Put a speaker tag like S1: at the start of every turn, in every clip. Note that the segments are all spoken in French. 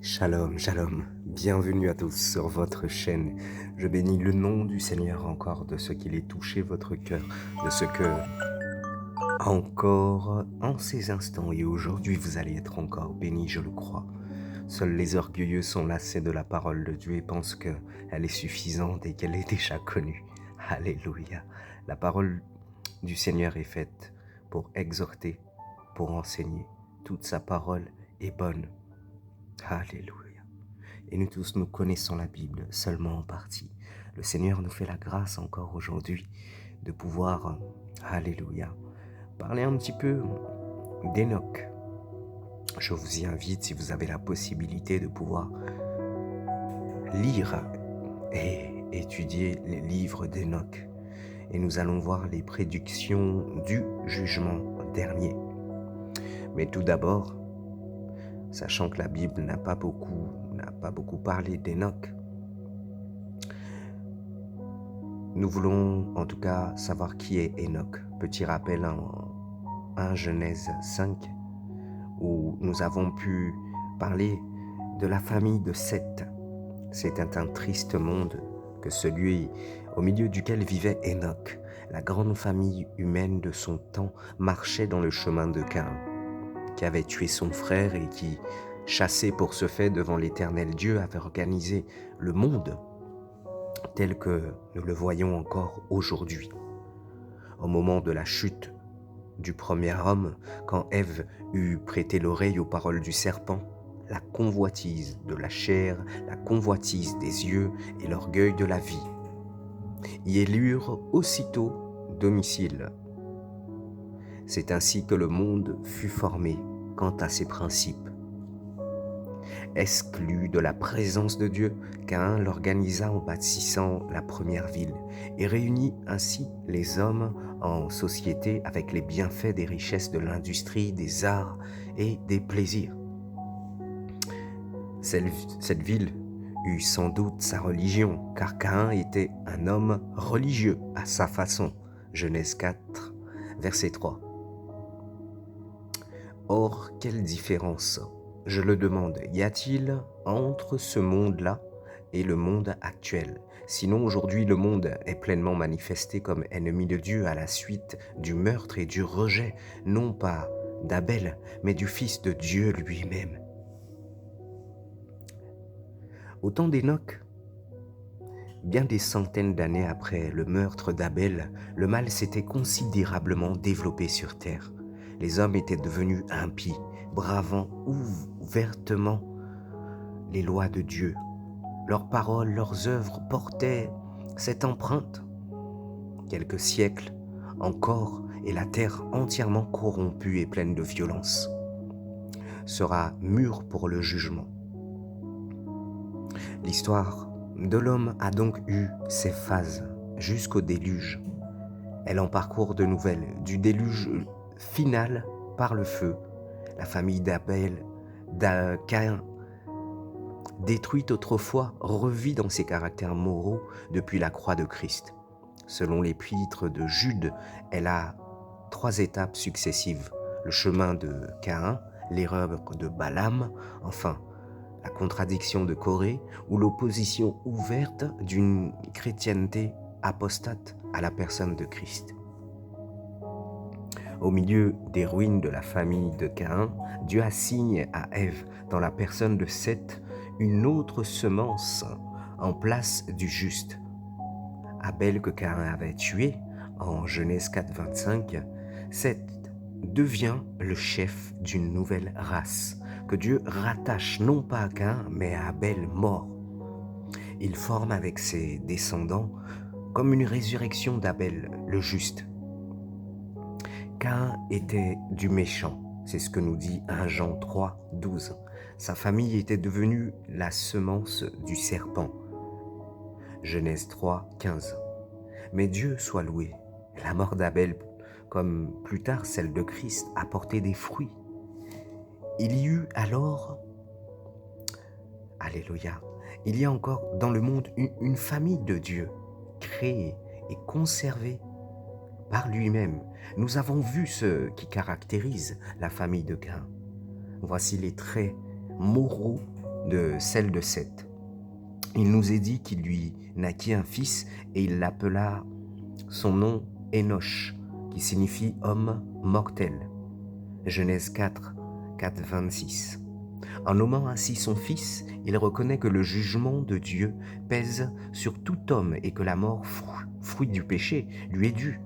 S1: Shalom, shalom, bienvenue à tous sur votre chaîne. Je bénis le nom du Seigneur encore de ce qu'il ait touché votre cœur, de ce que encore en ces instants et aujourd'hui vous allez être encore bénis, je le crois. Seuls les orgueilleux sont lassés de la parole de Dieu et pensent qu'elle est suffisante et qu'elle est déjà connue. Alléluia. La parole du Seigneur est faite pour exhorter, pour enseigner. Toute sa parole est bonne. Alléluia. Et nous tous, nous connaissons la Bible seulement en partie. Le Seigneur nous fait la grâce encore aujourd'hui de pouvoir, alléluia, parler un petit peu d'Enoch. Je vous y invite, si vous avez la possibilité, de pouvoir lire et étudier les livres d'Enoch. Et nous allons voir les prédictions du jugement dernier. Mais tout d'abord, sachant que la Bible n'a pas beaucoup parlé d'Enoch, nous voulons en tout cas savoir qui est Enoch. Petit rappel en 1 Genèse 5, où nous avons pu parler de la famille de Seth. C'était un triste monde que celui au milieu duquel vivait Enoch. La grande famille humaine de son temps marchait dans le chemin de Caïn, qui avait tué son frère et qui, chassé pour ce fait devant l'Éternel Dieu, avait organisé le monde tel que nous le voyons encore aujourd'hui. Au moment de la chute du premier homme, quand Ève eut prêté l'oreille aux paroles du serpent, la convoitise de la chair, la convoitise des yeux et l'orgueil de la vie y élurent aussitôt domicile. C'est ainsi que le monde fut formé quant à ses principes. Exclu de la présence de Dieu, Caïn l'organisa en bâtissant la première ville et réunit ainsi les hommes en société avec les bienfaits des richesses de l'industrie, des arts et des plaisirs. Cette ville eut sans doute sa religion, car Caïn était un homme religieux à sa façon. Genèse 4, verset 3. Or, quelle différence, je le demande, y a-t-il entre ce monde-là et le monde actuel? Sinon, aujourd'hui, le monde est pleinement manifesté comme ennemi de Dieu à la suite du meurtre et du rejet, non pas d'Abel, mais du Fils de Dieu lui-même. Au temps d'Enoch, bien des centaines d'années après le meurtre d'Abel, le mal s'était considérablement développé sur terre. Les hommes étaient devenus impies, bravant ouvertement les lois de Dieu. Leurs paroles, leurs œuvres portaient cette empreinte. Quelques siècles encore et la terre entièrement corrompue et pleine de violence sera mûre pour le jugement. L'histoire de l'homme a donc eu ses phases jusqu'au déluge. Elle en parcourt de nouvelles, du déluge final par le feu. La famille d'Abel, Caïn, détruite autrefois, revit dans ses caractères moraux depuis la croix de Christ. Selon l'épître de Jude, elle a 3 étapes successives. Le chemin de Caïn, l'erreur de Balaam, enfin la contradiction de Corée ou l'opposition ouverte d'une chrétienté apostate à la personne de Christ. Au milieu des ruines de la famille de Caïn, Dieu assigne à Ève, dans la personne de Seth, une autre semence en place du juste. Abel que Caïn avait tué, en Genèse 4, 25, Seth devient le chef d'une nouvelle race, que Dieu rattache non pas à Caïn, mais à Abel mort. Il forme avec ses descendants comme une résurrection d'Abel, le juste. Caïn était du méchant, c'est ce que nous dit 1 Jean 3, 12. Sa famille était devenue la semence du serpent. Genèse 3, 15. Mais Dieu soit loué, la mort d'Abel, comme plus tard celle de Christ, a porté des fruits. Il y eut alors, alléluia, il y a encore dans le monde une famille de Dieu, créée et conservée par lui-même. Nous avons vu ce qui caractérise la famille de Caïn. Voici les traits moraux de celle de Seth. Il nous est dit qu'il lui naquit un fils et il l'appela son nom Énoch, qui signifie homme mortel. Genèse 4, 4, 26. En nommant ainsi son fils, il reconnaît que le jugement de Dieu pèse sur tout homme et que la mort, fruit du péché, lui est due.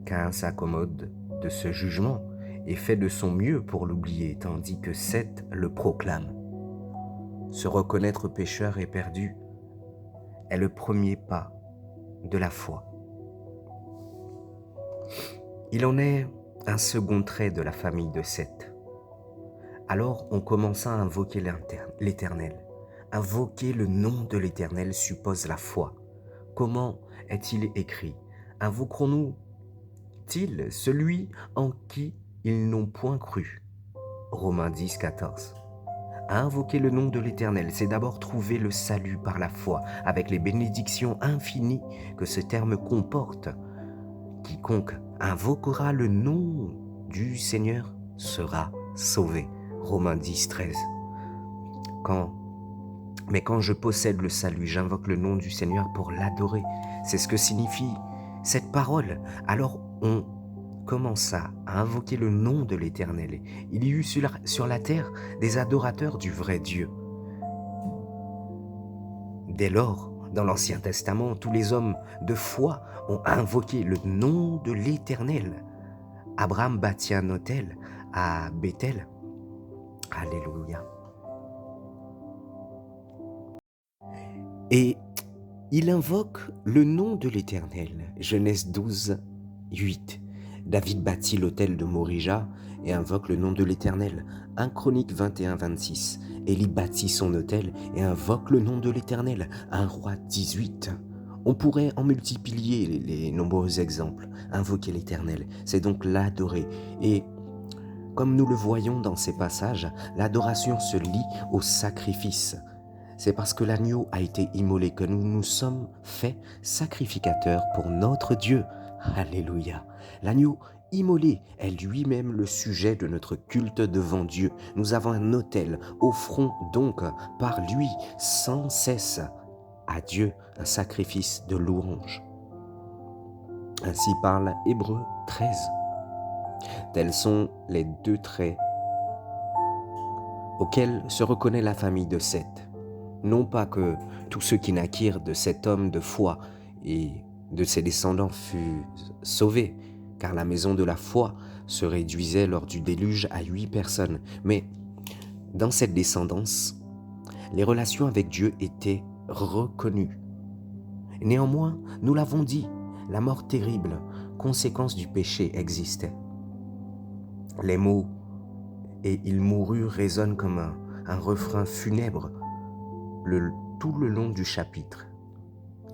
S1: Caïn s'accommode de ce jugement et fait de son mieux pour l'oublier, tandis que Seth le proclame. Se reconnaître pécheur et perdu est le premier pas de la foi. Il en est un second trait de la famille de Seth. Alors on commença à invoquer l'Éternel. Invoquer le nom de l'Éternel suppose la foi. Comment est-il écrit? Invoquerons-nous-t-il celui en qui ils n'ont point cru? Romains 10, 14. À invoquer le nom de l'Éternel, c'est d'abord trouver le salut par la foi, avec les bénédictions infinies que ce terme comporte. Quiconque invoquera le nom du Seigneur sera sauvé. Romains 10, 13. Mais quand je possède le salut, j'invoque le nom du Seigneur pour l'adorer. C'est ce que signifie cette parole. Alors on commença à invoquer le nom de l'Éternel. Il y eut sur la terre des adorateurs du vrai Dieu. Dès lors, dans l'Ancien Testament, tous les hommes de foi ont invoqué le nom de l'Éternel. Abraham bâtit un autel à Béthel. Alléluia. Et il invoque le nom de l'Éternel. Genèse 12, 8. David bâtit l'autel de Morija et invoque le nom de l'Éternel. 1 Chronique 21, 26. Élie bâtit son autel et invoque le nom de l'Éternel. 1 Roi 18. On pourrait en multiplier les nombreux exemples. Invoquer l'Éternel, c'est donc l'adorer. Et comme nous le voyons dans ces passages, l'adoration se lie au sacrifice. C'est parce que l'agneau a été immolé que nous nous sommes faits sacrificateurs pour notre Dieu. Alléluia. L'agneau immolé est lui-même le sujet de notre culte devant Dieu. Nous avons un autel. Offrons donc par lui sans cesse à Dieu un sacrifice de louange. Ainsi parle Hébreux 13. Tels sont les deux traits auxquels se reconnaît la famille de Seth. Non pas que tous ceux qui naquirent de cet homme de foi et de ses descendants furent sauvés, car la maison de la foi se réduisait lors du déluge à 8 personnes. Mais dans cette descendance, les relations avec Dieu étaient reconnues. Néanmoins, nous l'avons dit, la mort terrible, conséquence du péché, existait. Les mots « et il mourut » résonnent comme un refrain funèbre tout le long du chapitre.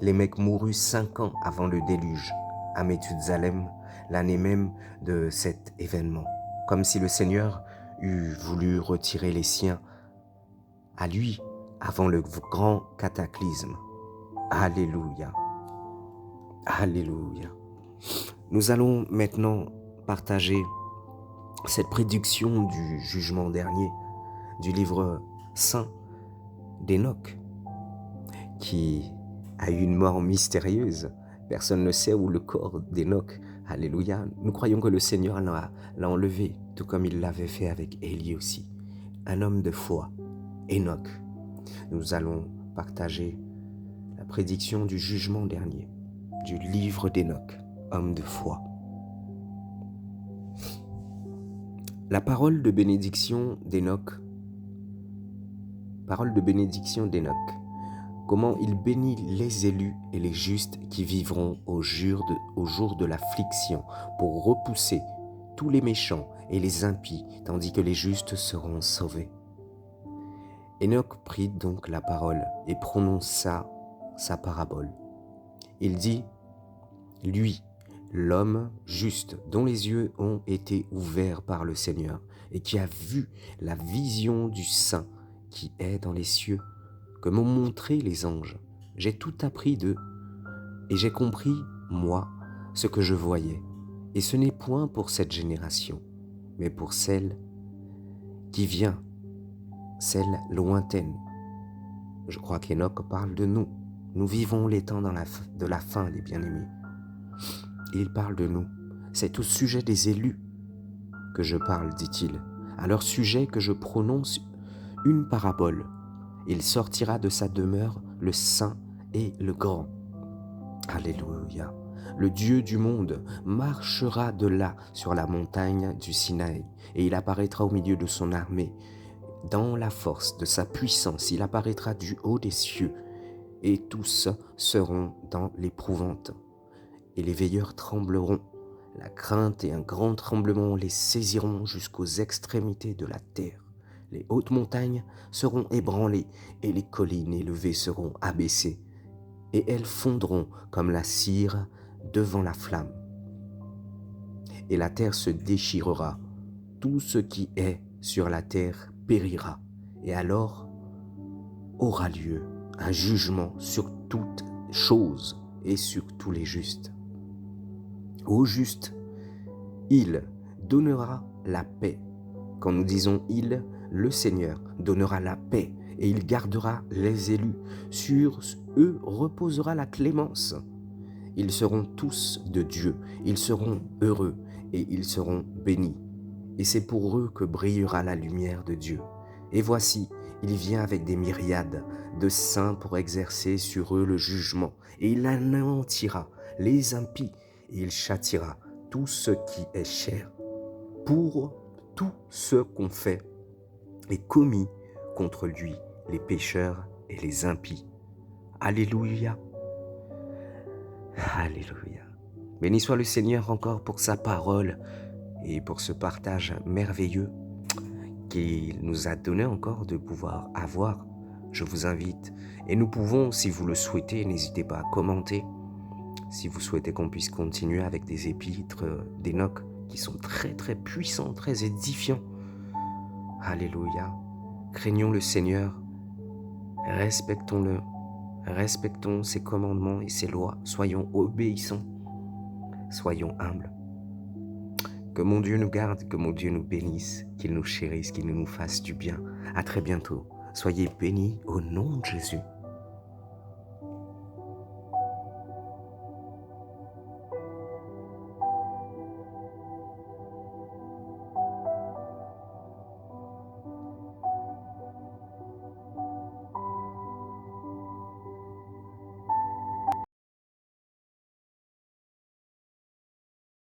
S1: Les mecs mourut 5 ans avant le déluge, à Méthusalem, l'année même de cet événement, comme si le Seigneur eût voulu retirer les siens à lui avant le grand cataclysme. Alléluia. Alléluia. Nous allons maintenant partager cette prédiction du jugement dernier du livre saint d'Enoch, qui a eu une mort mystérieuse. Personne ne sait où le corps d'Enoch. Alléluia. Nous croyons que le Seigneur l'a enlevé, tout comme il l'avait fait avec Élie aussi. Un homme de foi, Enoch. Nous allons partager la prédiction du jugement dernier, du livre d'Enoch, homme de foi. La parole de bénédiction d'Enoch. Parole de bénédiction d'Enoch. Comment il bénit les élus et les justes qui vivront au jour de l'affliction pour repousser tous les méchants et les impies, tandis que les justes seront sauvés. Enoch prit donc la parole et prononça sa parabole. Il dit, lui, l'homme juste dont les yeux ont été ouverts par le Seigneur et qui a vu la vision du Saint qui est dans les cieux, que m'ont montré les anges. J'ai tout appris d'eux et j'ai compris, moi, ce que je voyais. Et ce n'est point pour cette génération, mais pour celle qui vient. celle lointaine. Je crois qu'Enoch parle de nous. Nous vivons les temps de la fin, les bien-aimés. Il parle de nous. C'est au sujet des élus que je parle, dit-il. À leur sujet que je prononce une parabole. Il sortira de sa demeure le saint et le grand. Alléluia. Le Dieu du monde marchera de là sur la montagne du Sinaï, et il apparaîtra au milieu de son armée. Dans la force de sa puissance, il apparaîtra du haut des cieux, et tous seront dans l'épouvante. Et les veilleurs trembleront. La crainte et un grand tremblement les saisiront jusqu'aux extrémités de la terre. Les hautes montagnes seront ébranlées, et les collines élevées seront abaissées, et elles fondront comme la cire devant la flamme. Et la terre se déchirera, tout ce qui est sur la terre périra, et alors aura lieu un jugement sur toutes choses et sur tous les justes. Au juste, il donnera la paix. Quand nous disons il, le Seigneur donnera la paix et il gardera les élus. Sur eux reposera la clémence. Ils seront tous de Dieu, ils seront heureux et ils seront bénis. Et c'est pour eux que brillera la lumière de Dieu. Et voici, il vient avec des myriades de saints pour exercer sur eux le jugement. Et il anéantira les impies et il châtiera tout ce qui est cher pour tout ce qu'on fait et commis contre lui, les pécheurs et les impies. Alléluia. Alléluia. Béni soit le Seigneur encore pour sa parole et pour ce partage merveilleux qu'il nous a donné encore de pouvoir avoir. Je vous invite, et nous pouvons, si vous le souhaitez, n'hésitez pas à commenter, si vous souhaitez qu'on puisse continuer avec des épîtres d'Enoch qui sont très très puissants, très édifiants. Alléluia. Craignons le Seigneur, respectons-le, respectons ses commandements et ses lois, soyons obéissants, soyons humbles. Que mon Dieu nous garde, que mon Dieu nous bénisse, qu'il nous chérisse, qu'il nous fasse du bien. À très bientôt. Soyez bénis au nom de Jésus.